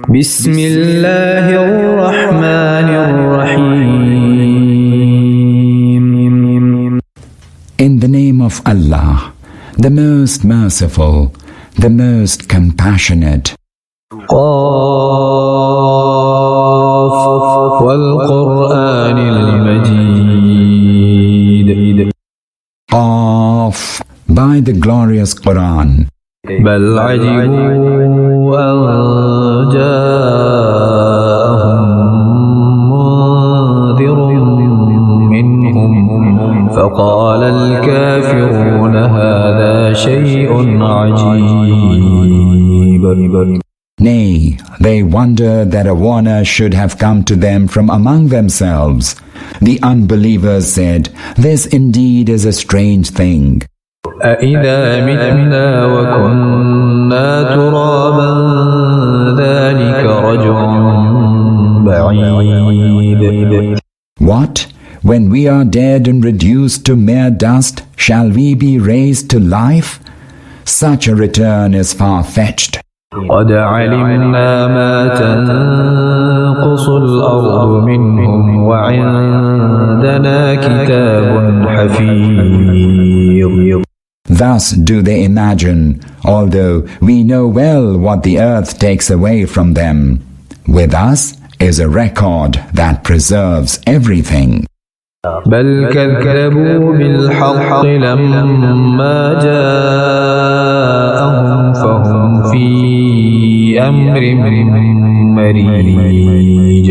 بسم الله الرحمن الرحيم. In the name of Allah, the most merciful, the most compassionate. قاف والقرآن المجيد. Qaf, by the glorious Quran. بل عجبوا أن جاءهم منذر منهم فقال الكافرون هذا شيء عجيب. Nay, they wonder that a warner should have come to them from among themselves. The unbelievers said, "This indeed is a strange thing." أَإِذَا مِتْنَا وَكُنَّا تُرَابًا ذَلِكَ رَجْعٌ بَعِيدٌ. What? When we are dead and reduced to mere dust, shall we be raised to life? Such a return is far-fetched. قَدْ عَلِمْنَا مَا تَنقُصُ الْأَرْضُ مِنْهُمْ وَعِندَنَا كِتَابٌ حَفِيظٌ. Thus do they imagine, although we know well what the earth takes away from them. With us is a record that preserves everything. بل كذبوا بالحق لما جاءهم فهم في أمر مريج.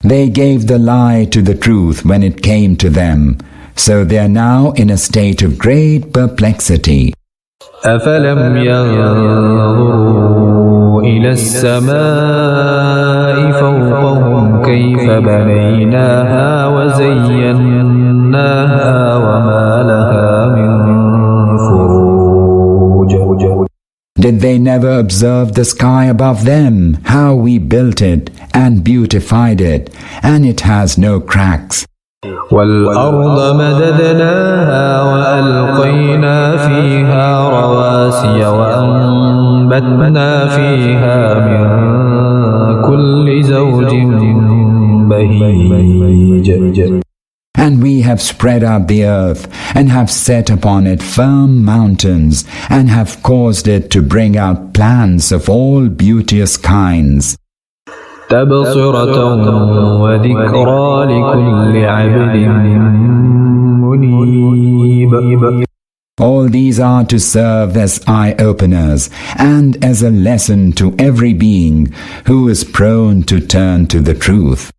They gave the lie to the truth when it came to them, so they are now in a state of great perplexity. أفلم ينظروا إلى السماء فوقهم كيف بنيناها وزيناها وما لها من فروج. Did they never observe the sky above them, how we built it and beautified it, and it has no cracks? والأرض مددناها وألقينا فيها رواسي وأنبتنا فيها من كل زوج بهيج. And we have spread out the earth and have set upon it firm mountains and have caused it to bring out plants of all beauteous kinds. تبصرة وذكرى لكل عبد منيب. All these are to serve as eye-openers and as a lesson to every being who is prone to turn to the truth.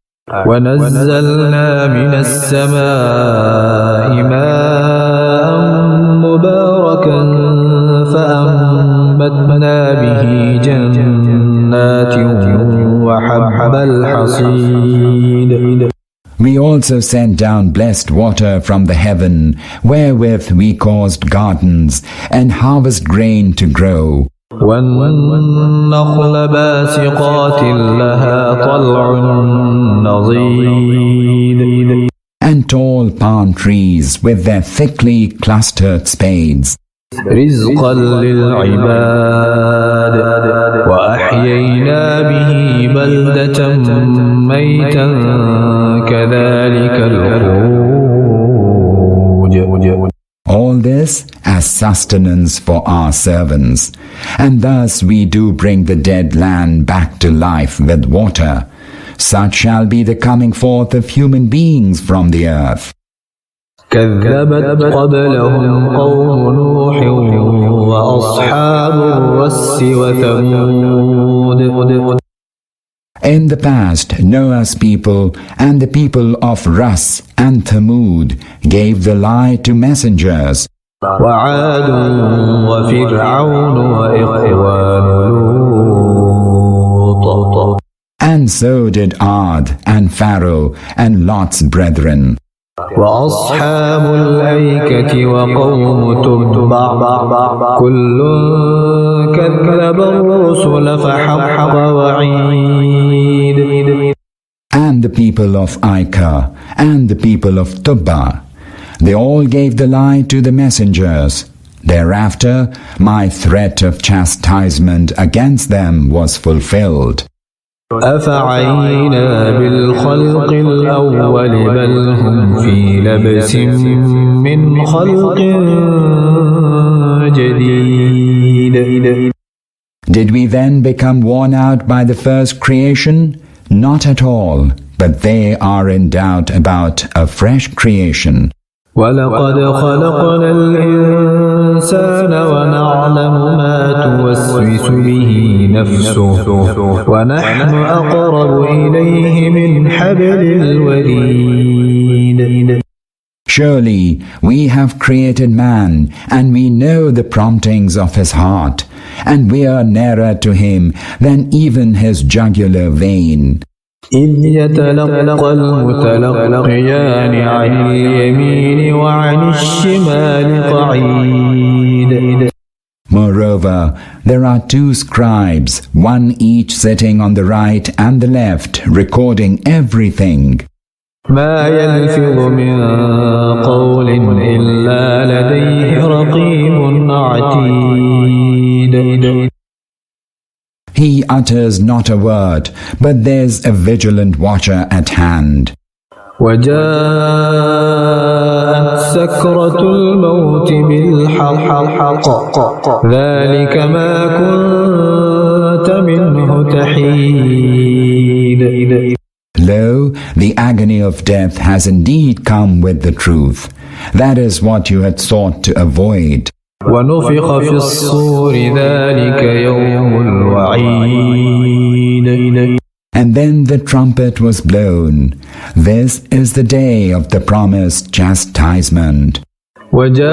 ونزلنا من السماء ماء مباركا فأنبتنا به جنات وحب الحصيد. We also sent down blessed water from the heaven, wherewith we caused gardens and harvest grain to grow. والنخل باسقات لها طلع نضيد. And tall palm trees with their thickly clustered spades. رزقا للعباد وأحيينا به بلدة ميتا كذلك الخروج. All this as sustenance for our servants, and thus we do bring the dead land back to life with water. Such shall be the coming forth of human beings from the earth. كذبت قبلهم قوم نوح وأصحاب الرس وثمود. In the past, Noah's people and the people of Ras and Thamud gave the lie to messengers. وعاد وفرعون وإخوان لوط. And so did Ad and Pharaoh and Lot's brethren. وأصحاب الأيكة وقوم تبع كل كذب الرسل فحق وعيد. And the people of Aika and the people of Tubba, they all gave the lie to the messengers. Thereafter, my threat of chastisement against them was fulfilled. أفعينا بالخلق الأول بل هم في لبس من خلق جديد. Did we then become worn out by the first creation? Not at all, but they are in doubt about a fresh creation. ولقد خلقنا الإنسان ونعلم ما توسوس به نفسه ونحن أقرب إليه من حبل الوريد. Surely we have created man, and we know the promptings of his heart, and we are nearer to him than even his jugular vein. إذ يتلقى المتلقيان عن اليمين وعن الشمال قعيد. Moreover, there are two scribes, one each sitting on the right and the left, recording everything. ما يلفظ من قول إلا لديه رقيب عتيد. He utters not a word, but there's a vigilant watcher at hand. وجاءت سكرة الموت بالحق ذلك ما كنت منه تحيد. Lo, the agony of death has indeed come with the truth. That is what you had sought to avoid. ونفخ في الصور ذلك يوم الوعيد. And then the trumpet was blown. This is the day of the promised chastisement. وجاءت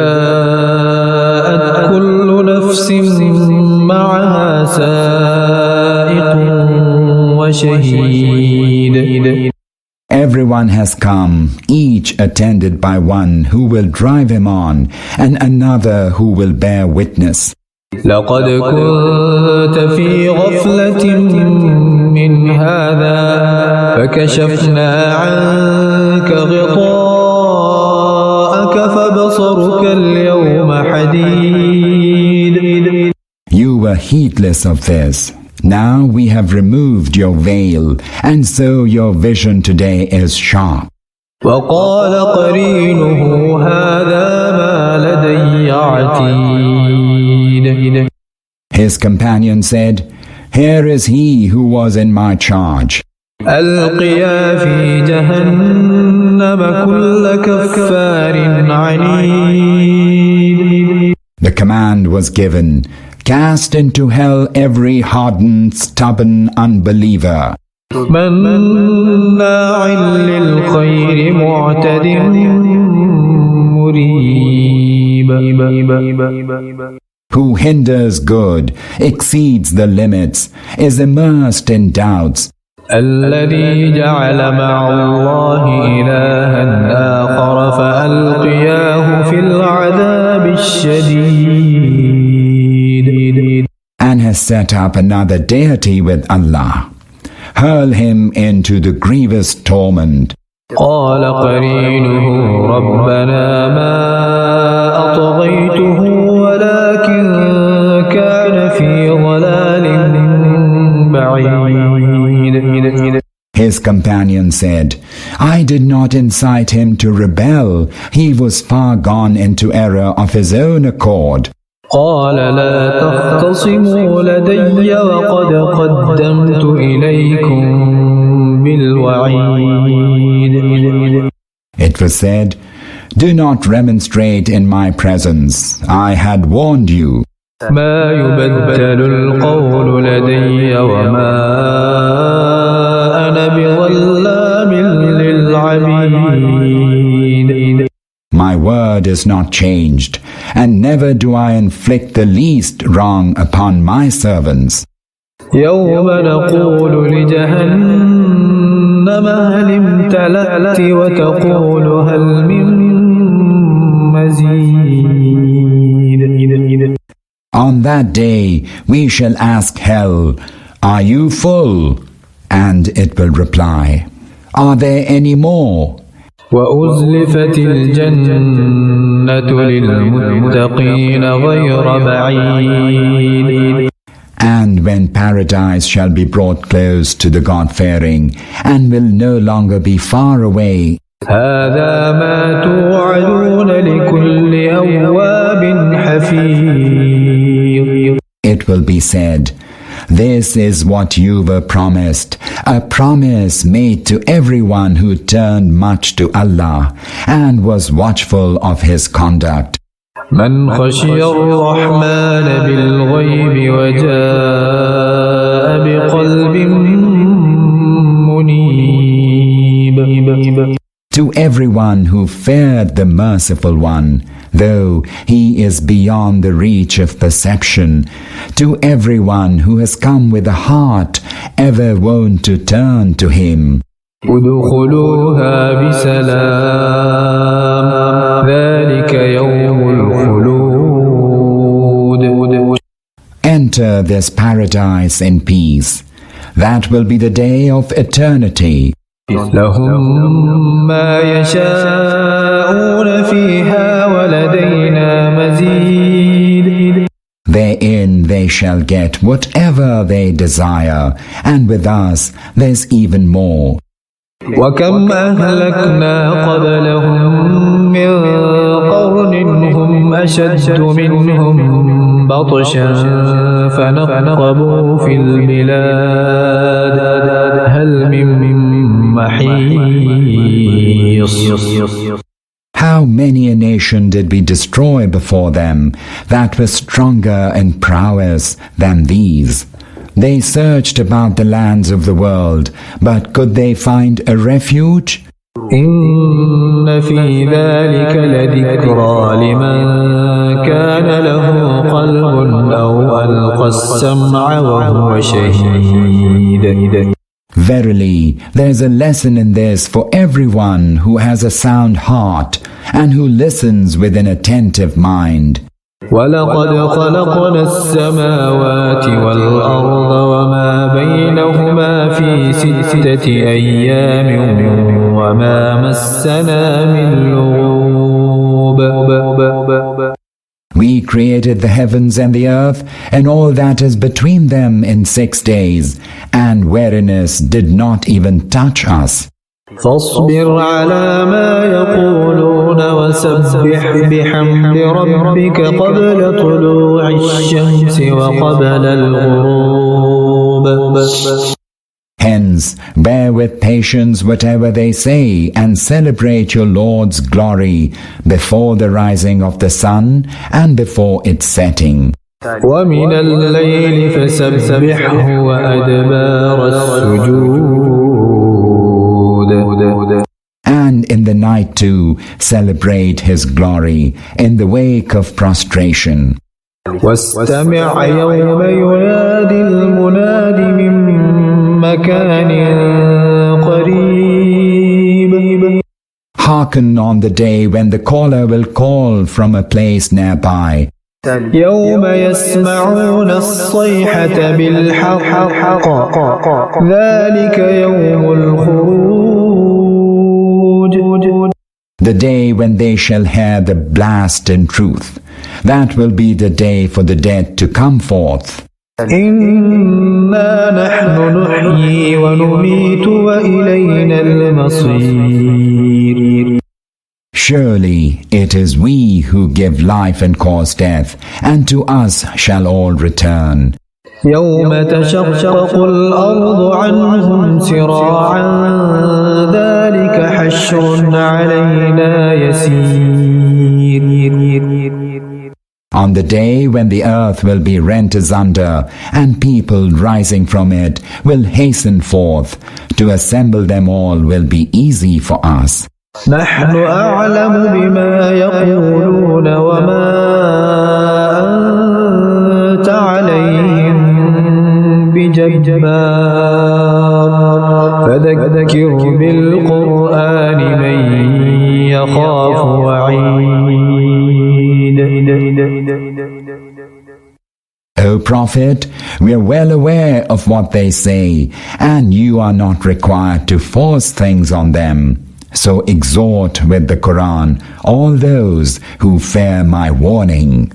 كل نفس معها سائق وشهيد. Everyone has come, each attended by one who will drive him on, and another who will bear witness. لقد كنت في غفلة من هذا فكشفنا عنك غطاءك فبصرك اليوم حديد. You were heedless of this. Now we have removed your veil, and so your vision today is sharp. وقال قرينه هذا ما لدي عتيد. His companion said, Here is he who was in my charge. ألقيا في جهنم كل كفار عنيد. The command was given, Cast into hell every hardened, stubborn unbeliever. مناع للخير معتد مريب. Who hinders good, exceeds the limits, is immersed in doubts. الذي جعل مع الله إلها آخر فألقياه في العذاب الشديد. And has set up another deity with Allah. Hurl him into the grievous torment. قال قرينه ربنا ما أطغيته ولكن كان في ضلال بعيد. His companion said, I did not incite him to rebel. He was far gone into error of his own accord. قال لا تختصموا لدي وقد قدمت إليكم بالوعيد. It was said, Do not remonstrate in my presence. I had warned you. ما يبدل القول لدي وما أنا بظلام للعبيد. My word is not changed, and never do I inflict the least wrong upon my servants. يوم نقول لجهنم هل امتلأت وتقول هل من مزيد. On that day we shall ask hell, Are you full? And it will reply, Are there any more? وأزلفت الجنة للمتقين غير بعيد. And when paradise shall be brought close to the God-fearing and will no longer be far away, هذا ما توعدون لكل أواب حفيظ. it will be said, this is what you were promised, a promise made to everyone who turned much to Allah and was watchful of his conduct. من خشي الرحمن بالغيب وجاء بقلب منيب. To everyone who feared the Merciful One, though he is beyond the reach of perception, to everyone who has come with a heart ever wont to turn to him. ادخلوها بسلام ذلك يوم الخلود. Enter this paradise in peace. That will be the day of eternity. لهم ما يشاءون فيها ولدينا مزيد. Therein they shall get whatever they desire, and with us there's even more. وكم أهلكنا قبلهم من قرن هم أشد منهم بطشا فنقبوا في البلاد هل من محيص. How many a nation did we destroy before them that was stronger in prowess than these? They searched about the lands of the world, but could they find a refuge? إن في ذلك لذكرى لمن كان له قلب أو ألقى السمع وهو شهيد. Verily, there is a lesson in this for everyone who has a sound heart and who listens with an attentive mind. وَلَقَدْ خَلَقْنَا السَّمَاوَاتِ وَالْأَرْضَ وَمَا بَيْنَهُمَا فِي 6 أَيَّامٍ وَمَا مَسَّنَا مِن لُّغُوبٍ. We created the heavens and the earth and all that is between them in 6 days, and weariness did not even touch us. فاصبر على ما يقولون وسبح بحمد ربك قبل طلوع الشمس وقبل الغروب. Hence, bear with patience whatever they say and celebrate your Lord's glory before the rising of the sun and before its setting. ومن الليل فسبحه وأدبار السجود. And in the night too, celebrate His glory in the wake of prostration. واستمع يوم ينادي المناد من مكان قريب. Hearken on the day when the caller will call from a place nearby. يوم يسمعون الصيحة بالحق ذلك يوم الخروج. The day when they shall hear the blast in truth. That will be the day for the dead to come forth. إنا نحن نحيي ونميت وإلينا المصير. Surely it is we who give life and cause death, and to us shall all return. يوم تشقق الأرض عنهم سراعا ذلك حشر علينا يسير. On the day when the earth will be rent asunder, and people rising from it will hasten forth, to assemble them all will be easy for us. نحن أعلم بما يقولون وما أنت عليهم بجبار فذكر بالقرآن من يخاف وعيد. O Prophet, we are well aware of what they say, and you are not required to force things on them. So exhort with the Quran all those who fear my warning.